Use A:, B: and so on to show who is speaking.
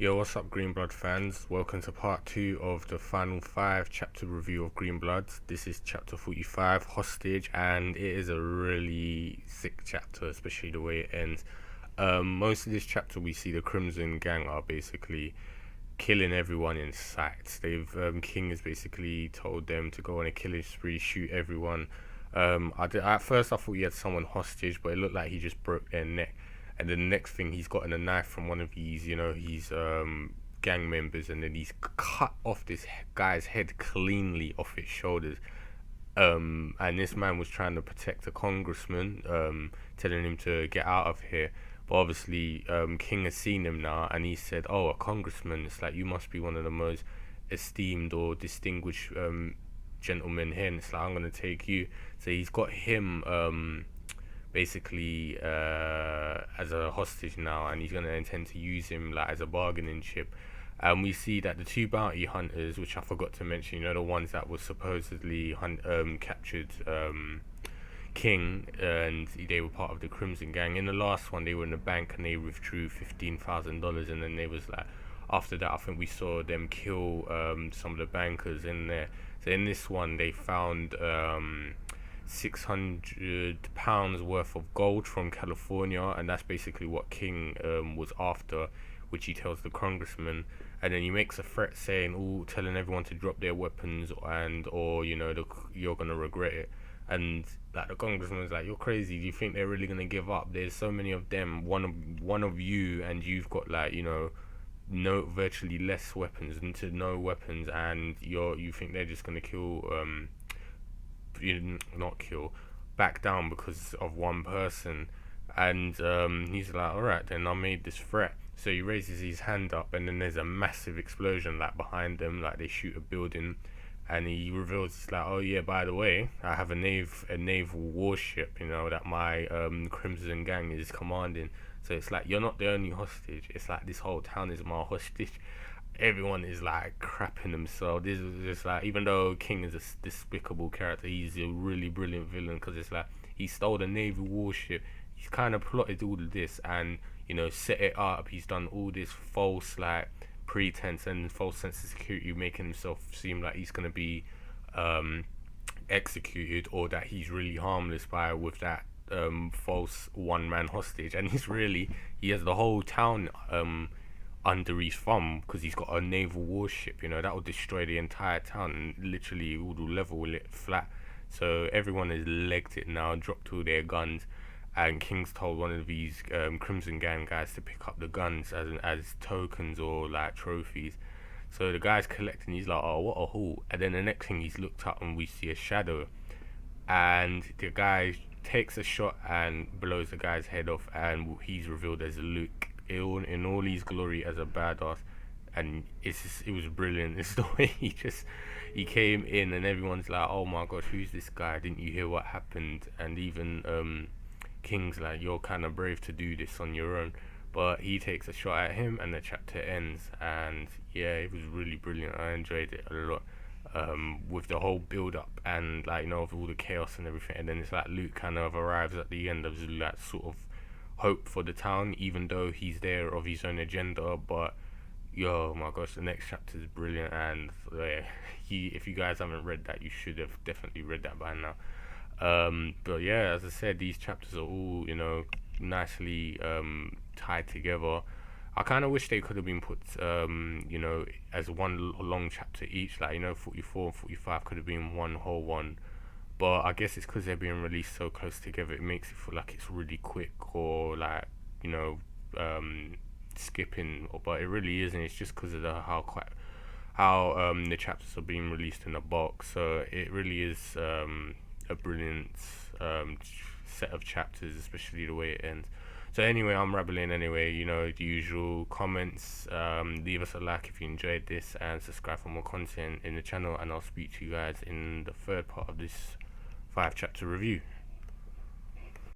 A: Yo, what's up, Green Blood fans? Welcome to part 2 of the final 5 chapter review of Green Blood. This is chapter 45, Hostage, and it is a really sick chapter, especially the way it ends. Most of this chapter, we see the Crimson Gang are basically killing everyone in sight. King has basically told them to go on a killing spree, shoot everyone. At first I thought he had someone hostage, but it looked like he just broke their neck. And then the next thing, he's gotten a knife from one of his, gang members, and then he's cut off this guy's head cleanly off his shoulders. And this man was trying to protect a congressman, telling him to get out of here. But obviously, King has seen him now, and he said, "Oh, a congressman. It's like, you must be one of the most esteemed or distinguished gentlemen here." And it's like, "I'm gonna take you." So he's got him basically as a hostage now, and he's going to intend to use him like as a bargaining chip. And we see that the two bounty hunters, which I forgot to mention, the ones that was supposedly captured King, and they were part of the Crimson Gang. In the last one, they were in the bank and they withdrew $15,000, and then they was like, after that, I think we saw them kill some of the bankers in there. So in this one, they found £600 worth of gold from California, and that's basically what King was after, which he tells the congressman. And then he makes a threat saying, telling everyone to drop their weapons, or you're gonna regret it. And like the congressman's like, "You're crazy. Do you think they're really gonna give up? There's so many of them. One of you, and you've got no virtually less weapons into no weapons, and you think they're just gonna back down because of one person." And he's like, "Alright, then I made this threat." So he raises his hand up, and then there's a massive explosion like behind them, like they shoot a building. And he reveals, he's like, "Oh yeah, by the way, I have a naval warship, that my Crimson Gang is commanding." So it's like, you're not the only hostage. It's like, this whole town is my hostage. Everyone is like crapping themselves. This is just like, even though King is a despicable character, he's a really brilliant villain, because it's like, he stole the naval warship. He's kind of plotted all of this and set it up. He's done all this false pretense and false sense of security, making himself seem like he's gonna be executed, or that he's really harmless with that false one-man hostage. And he has the whole town under his thumb, because he's got a naval warship, that will destroy the entire town, and literally would level it flat. So everyone has legged it now, dropped all their guns, and King's told one of these Crimson Gang guys to pick up the guns as tokens or like trophies. So the guy's collecting. He's like, "Oh, what a haul!" And then the next thing, he's looked up and we see a shadow, and the guy takes a shot and blows the guy's head off, and he's revealed as Luke in all his glory as a badass. And it was brilliant. It's the way he came in, and everyone's like, "Oh my god, who's this guy? Didn't you hear what happened?" And even King's like, "You're kind of brave to do this on your own." But he takes a shot at him, and the chapter ends. And yeah, it was really brilliant. I enjoyed it a lot, with the whole build up, and of all the chaos and everything. And then it's like Luke kind of arrives at the end of that sort of hope for the town, even though he's there of his own agenda. But yo, my gosh, the next chapter is brilliant. And if you guys haven't read that, you should have definitely read that by now. But yeah, as I said, these chapters are all nicely tied together. I kind of wish they could have been put as one long chapter each, 44 and 45 could have been one whole one. But I guess it's because they're being released so close together, it makes it feel like it's really quick, or skipping. But it really isn't. It's just because of how the chapters are being released in a box. So it really is a brilliant set of chapters, especially the way it ends. So anyway, I'm rambling anyway. The usual comments. Leave us a like if you enjoyed this, and subscribe for more content in the channel. And I'll speak to you guys in the third part of this 5 chapter review.